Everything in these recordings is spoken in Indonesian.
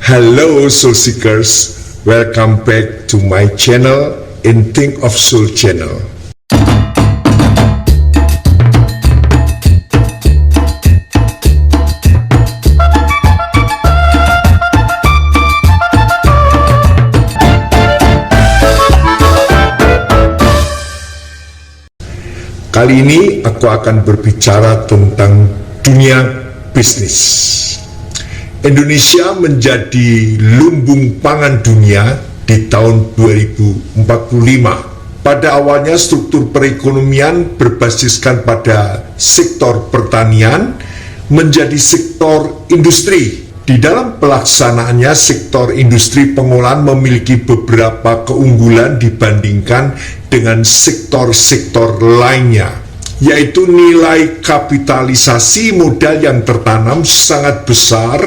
Hello Soul Seekers, welcome back to my channel in Think of Soul channel. Kali ini aku akan berbicara tentang dunia bisnis. Indonesia menjadi lumbung pangan dunia di tahun 2045. Pada awalnya struktur perekonomian berbasiskan pada sektor pertanian menjadi sektor industri. Di dalam pelaksanaannya, sektor industri pengolahan memiliki beberapa keunggulan dibandingkan dengan sektor-sektor lainnya, yaitu nilai kapitalisasi modal yang tertanam sangat besar,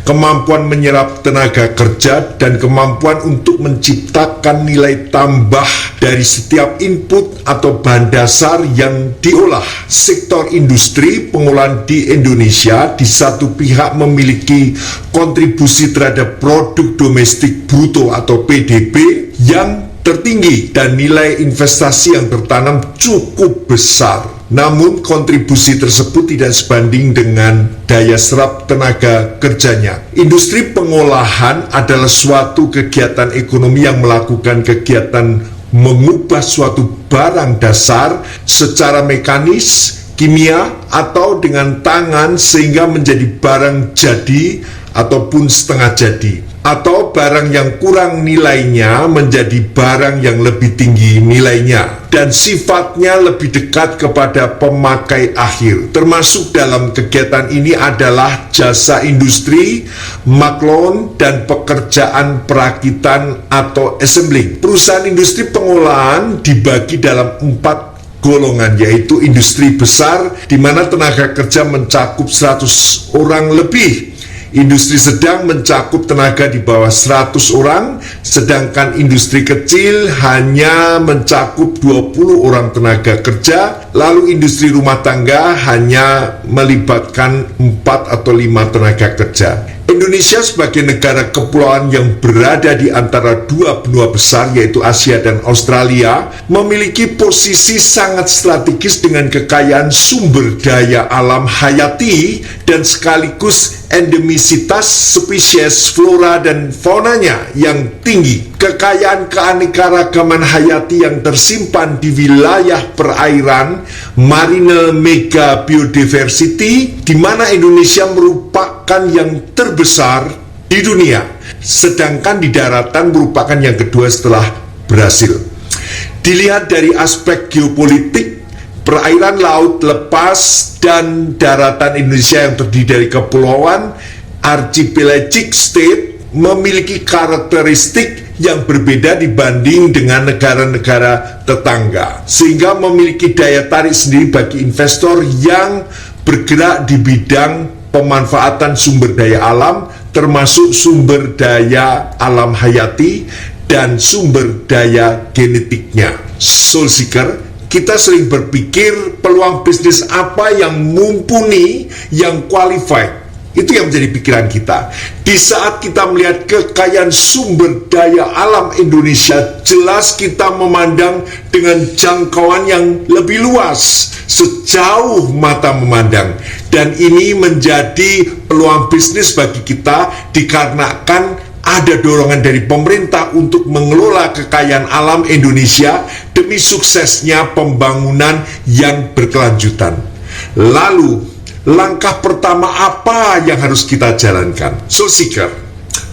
kemampuan menyerap tenaga kerja, dan kemampuan untuk menciptakan nilai tambah dari setiap input atau bahan dasar yang diolah. Sektor industri pengolahan di Indonesia di satu pihak memiliki kontribusi terhadap produk domestik bruto atau PDB yang tertinggi dan nilai investasi yang tertanam cukup besar. Namun kontribusi tersebut tidak sebanding dengan daya serap tenaga kerjanya. Industri pengolahan adalah suatu kegiatan ekonomi yang melakukan kegiatan mengubah suatu barang dasar secara mekanis, kimia, atau dengan tangan sehingga menjadi barang jadi ataupun setengah jadi, atau barang yang kurang nilainya menjadi barang yang lebih tinggi nilainya dan sifatnya lebih dekat kepada pemakai akhir. Termasuk dalam kegiatan ini adalah jasa industri, maklon, dan pekerjaan perakitan atau assembling. Perusahaan industri pengolahan dibagi dalam 4 golongan, yaitu industri besar di mana tenaga kerja mencakup 100 orang lebih. Industri sedang mencakup tenaga di bawah 100 orang, sedangkan industri kecil hanya mencakup 20 orang tenaga kerja, lalu industri rumah tangga hanya melibatkan 4 atau 5 tenaga kerja. Indonesia sebagai negara kepulauan yang berada di antara dua benua besar yaitu Asia dan Australia memiliki posisi sangat strategis dengan kekayaan sumber daya alam hayati dan sekaligus endemisitas spesies flora dan faunanya yang tinggi. Kekayaan keanekaragaman hayati yang tersimpan di wilayah perairan marine mega biodiversity, di mana Indonesia merupakan yang terbesar di dunia, sedangkan di daratan merupakan yang kedua setelah Brasil. Dilihat dari aspek geopolitik, perairan laut lepas dan daratan Indonesia yang terdiri dari kepulauan archipelagic state memiliki karakteristik yang berbeda dibanding dengan negara-negara tetangga, sehingga memiliki daya tarik sendiri bagi investor yang bergerak di bidang pemanfaatan sumber daya alam, termasuk sumber daya alam hayati dan sumber daya genetiknya. Soul Seeker, kita sering berpikir peluang bisnis apa yang mumpuni, yang qualified. Itu yang menjadi pikiran kita. Di saat kita melihat kekayaan sumber daya alam Indonesia, jelas kita memandang dengan jangkauan yang lebih luas, sejauh mata memandang. Dan ini menjadi peluang bisnis bagi kita dikarenakan ada dorongan dari pemerintah untuk mengelola kekayaan alam Indonesia demi suksesnya pembangunan yang berkelanjutan. Lalu, langkah pertama apa yang harus kita jalankan? Soul Seeker,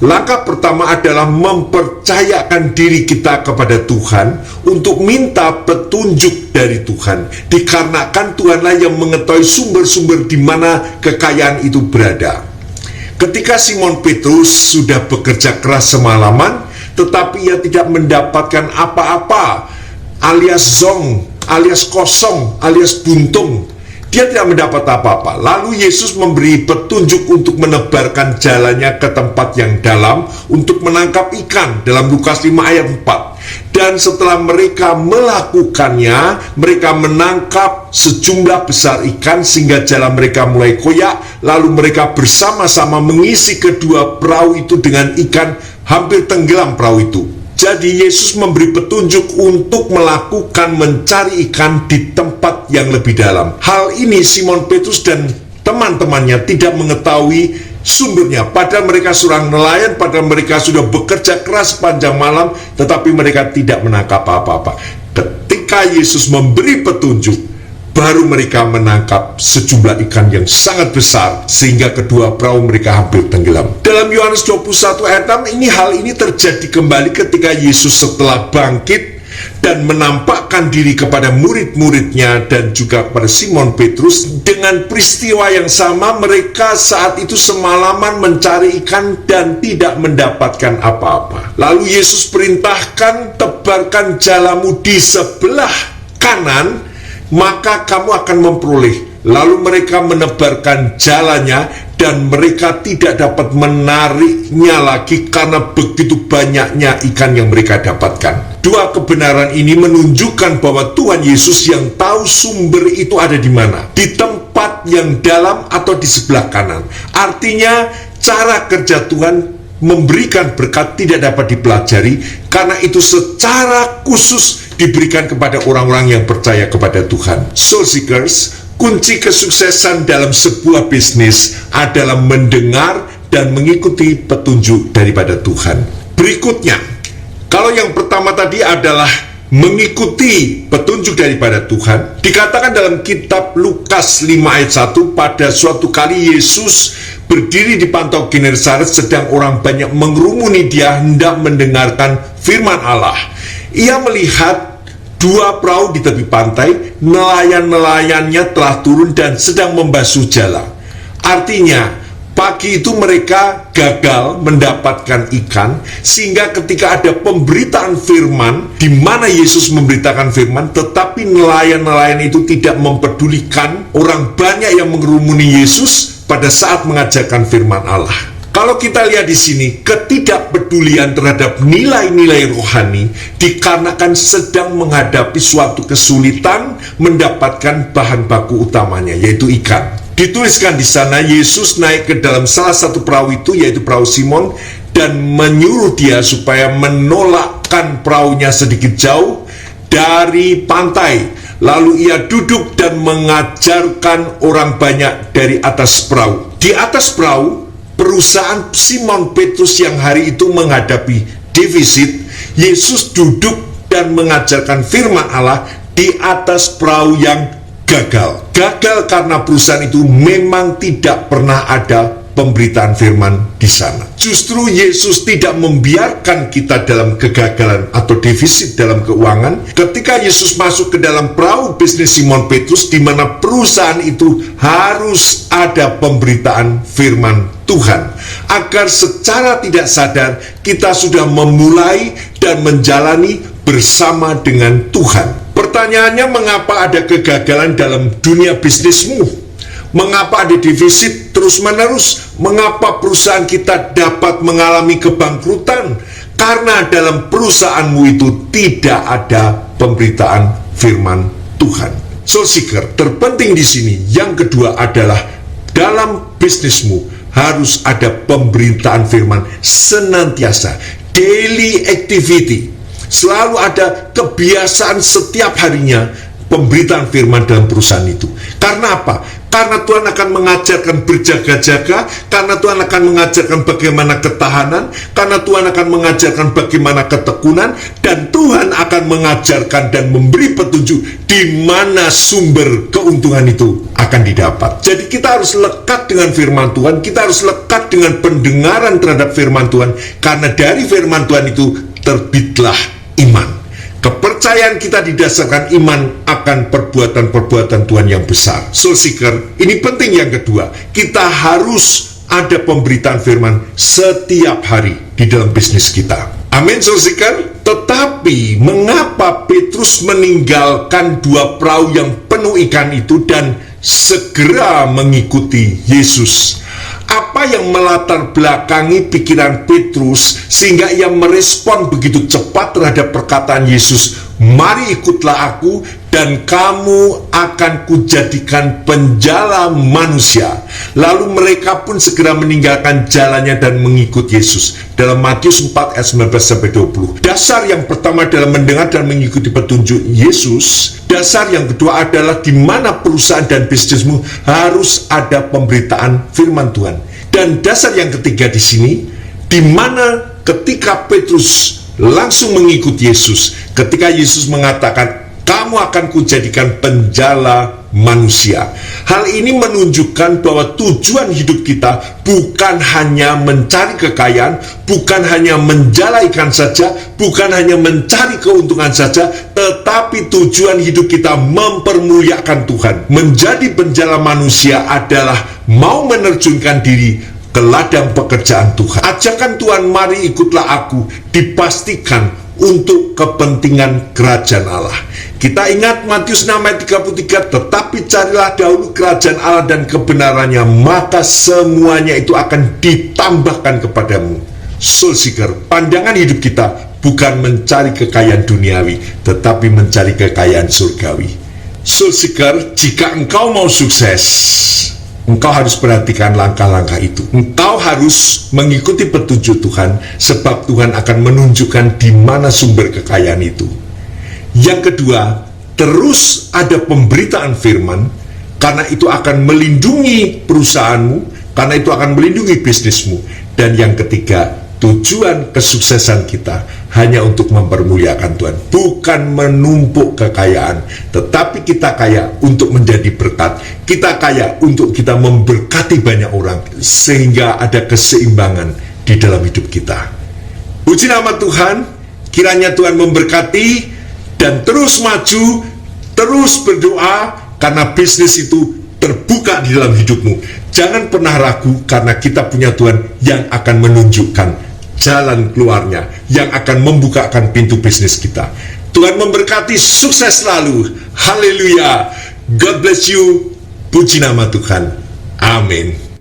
langkah pertama adalah mempercayakan diri kita kepada Tuhan untuk minta petunjuk dari Tuhan, dikarenakan Tuhanlah yang mengetahui sumber-sumber di mana kekayaan itu berada. Ketika Simon Petrus sudah bekerja keras semalaman, tetapi ia tidak mendapatkan apa-apa, alias zong, alias kosong, alias buntung, Dia tidak mendapat apa-apa. Lalu Yesus memberi petunjuk untuk menebarkan jalannya ke tempat yang dalam untuk menangkap ikan dalam Lukas 5 ayat 4. Dan setelah mereka melakukannya, mereka menangkap sejumlah besar ikan sehingga jalan mereka mulai koyak. Lalu mereka bersama-sama mengisi kedua perahu itu dengan ikan, hampir tenggelam perahu itu. Jadi Yesus memberi petunjuk untuk melakukan mencari ikan di tempat yang lebih dalam. Hal ini Simon Petrus dan teman-temannya tidak mengetahui sumbernya. Padahal mereka seorang nelayan, padahal mereka sudah bekerja keras sepanjang malam, tetapi mereka tidak menangkap apa-apa. Ketika Yesus memberi petunjuk, baru mereka menangkap sejumlah ikan yang sangat besar sehingga kedua perahu mereka hampir tenggelam. Dalam Yohanes 21 ayat 6 hal ini terjadi kembali ketika Yesus setelah bangkit dan menampakkan diri kepada murid-muridnya dan juga kepada Simon Petrus. Dengan peristiwa yang sama, mereka saat itu semalaman mencari ikan dan tidak mendapatkan apa-apa. Lalu Yesus perintahkan, tebarkan jalamu di sebelah kanan, maka kamu akan memperoleh. Lalu mereka menebarkan jalannya dan mereka tidak dapat menariknya lagi karena begitu banyaknya ikan yang mereka dapatkan. Dua kebenaran ini menunjukkan bahwa Tuhan Yesus yang tahu sumber itu ada di mana, di tempat yang dalam atau di sebelah kanan. Artinya cara kerja Tuhan memberikan berkat tidak dapat dipelajari, karena itu secara khusus diberikan kepada orang-orang yang percaya kepada Tuhan. Soul Seekers, kunci kesuksesan dalam sebuah bisnis adalah mendengar dan mengikuti petunjuk daripada Tuhan. Berikutnya, kalau yang pertama tadi adalah mengikuti petunjuk daripada Tuhan, dikatakan dalam kitab Lukas 5 ayat 1, pada suatu kali Yesus berdiri di Pantau Genesaret, sedang orang banyak mengerumuni dia hendak mendengarkan firman Allah. Ia melihat dua perahu di tepi pantai, nelayan-nelayannya telah turun dan sedang membasuh jala. Artinya, pagi itu mereka gagal mendapatkan ikan, sehingga ketika ada pemberitaan firman, di mana Yesus memberitakan firman, tetapi nelayan-nelayan itu tidak mempedulikan orang banyak yang mengerumuni Yesus pada saat mengajarkan firman Allah. Kalau kita lihat di sini, ketidakpedulian terhadap nilai-nilai rohani dikarenakan sedang menghadapi suatu kesulitan mendapatkan bahan baku utamanya, yaitu ikan. Dituliskan di sana, Yesus naik ke dalam salah satu perahu itu, yaitu perahu Simon, dan menyuruh dia supaya menolakkan perahunya sedikit jauh dari pantai. Lalu ia duduk dan mengajarkan orang banyak dari atas perahu. Di atas perahu, perusahaan Simon Petrus yang hari itu menghadapi defisit, Yesus duduk dan mengajarkan firman Allah di atas perahu yang gagal. Gagal karena perusahaan itu memang tidak pernah ada pemberitaan firman di sana. Justru Yesus tidak membiarkan kita dalam kegagalan atau defisit dalam keuangan. Ketika Yesus masuk ke dalam perahu bisnis Simon Petrus, di mana perusahaan itu harus ada pemberitaan firman Tuhan, agar secara tidak sadar kita sudah memulai dan menjalani bersama dengan Tuhan. Pertanyaannya, mengapa ada kegagalan dalam dunia bisnismu? Mengapa ada defisit terus-menerus? Mengapa perusahaan kita dapat mengalami kebangkrutan? Karena dalam perusahaanmu itu tidak ada pemberitaan firman Tuhan. Soul Seeker, terpenting di sini yang kedua adalah dalam bisnismu harus ada pemberitaan firman senantiasa, daily activity. Selalu ada kebiasaan setiap harinya pemberitaan firman dalam perusahaan itu. Karena apa? Karena Tuhan akan mengajarkan berjaga-jaga, karena Tuhan akan mengajarkan bagaimana ketahanan, karena Tuhan akan mengajarkan bagaimana ketekunan, dan Tuhan akan mengajarkan dan memberi petunjuk di mana sumber keuntungan itu akan didapat. Jadi kita harus lekat dengan firman Tuhan, kita harus lekat dengan pendengaran terhadap firman Tuhan, karena dari firman Tuhan itu terbitlah iman. Kepercayaan kita didasarkan iman akan perbuatan-perbuatan Tuhan yang besar. Soul Seeker, ini penting yang kedua. Kita harus ada pemberitaan firman setiap hari di dalam bisnis kita. Amin, Soul Seeker. Tetapi mengapa Petrus meninggalkan dua perahu yang penuh ikan itu dan segera mengikuti Yesus. Apa yang melatar belakangi pikiran Petrus sehingga ia merespon begitu cepat terhadap perkataan Yesus, "Mari ikutlah aku dan kamu akan kujadikan penjala manusia." Lalu mereka pun segera meninggalkan jalannya dan mengikut Yesus. Dalam Matius 4 ayat 19-20. Dasar yang pertama dalam mendengar dan mengikuti petunjuk Yesus. Dasar yang kedua adalah di mana perusahaan dan bisnismu harus ada pemberitaan firman Tuhan. Dan dasar yang ketiga di sini, di mana ketika Petrus langsung mengikut Yesus, ketika Yesus mengatakan, "Kamu akan kujadikan penjala manusia." Hal ini menunjukkan bahwa tujuan hidup kita bukan hanya mencari kekayaan, bukan hanya menjala ikan saja, bukan hanya mencari keuntungan saja, tetapi tujuan hidup kita mempermuliakan Tuhan. Menjadi penjala manusia adalah mau menerjunkan diri ke ladang pekerjaan Tuhan. Ajakan Tuhan, "Mari ikutlah aku," dipastikan untuk kepentingan kerajaan Allah. Kita ingat Matius 6 ayat 33, "Tetapi carilah dahulu kerajaan Allah dan kebenarannya, maka semuanya itu akan ditambahkan kepadamu." Soul Seeker, pandangan hidup kita bukan mencari kekayaan duniawi, tetapi mencari kekayaan surgawi. Soul Seeker, jika engkau mau sukses, engkau harus perhatikan langkah-langkah itu. Engkau harus mengikuti petunjuk Tuhan, sebab Tuhan akan menunjukkan di mana sumber kekayaan itu. Yang kedua, terus ada pemberitaan firman, karena itu akan melindungi perusahaanmu, karena itu akan melindungi bisnismu. Dan yang ketiga, tujuan kesuksesan kita hanya untuk mempermuliakan Tuhan, bukan menumpuk kekayaan, tetapi kita kaya untuk menjadi berkat. Kita kaya untuk kita memberkati banyak orang, sehingga ada keseimbangan di dalam hidup kita. Puji nama Tuhan, kiranya Tuhan memberkati dan terus maju, terus berdoa, karena bisnis itu terbuka di dalam hidupmu. Jangan pernah ragu, karena kita punya Tuhan yang akan menunjukkan jalan keluarnya, yang akan membukakan pintu bisnis kita. Tuhan memberkati, sukses selalu. Haleluya. God bless you. Puji nama Tuhan. Amin.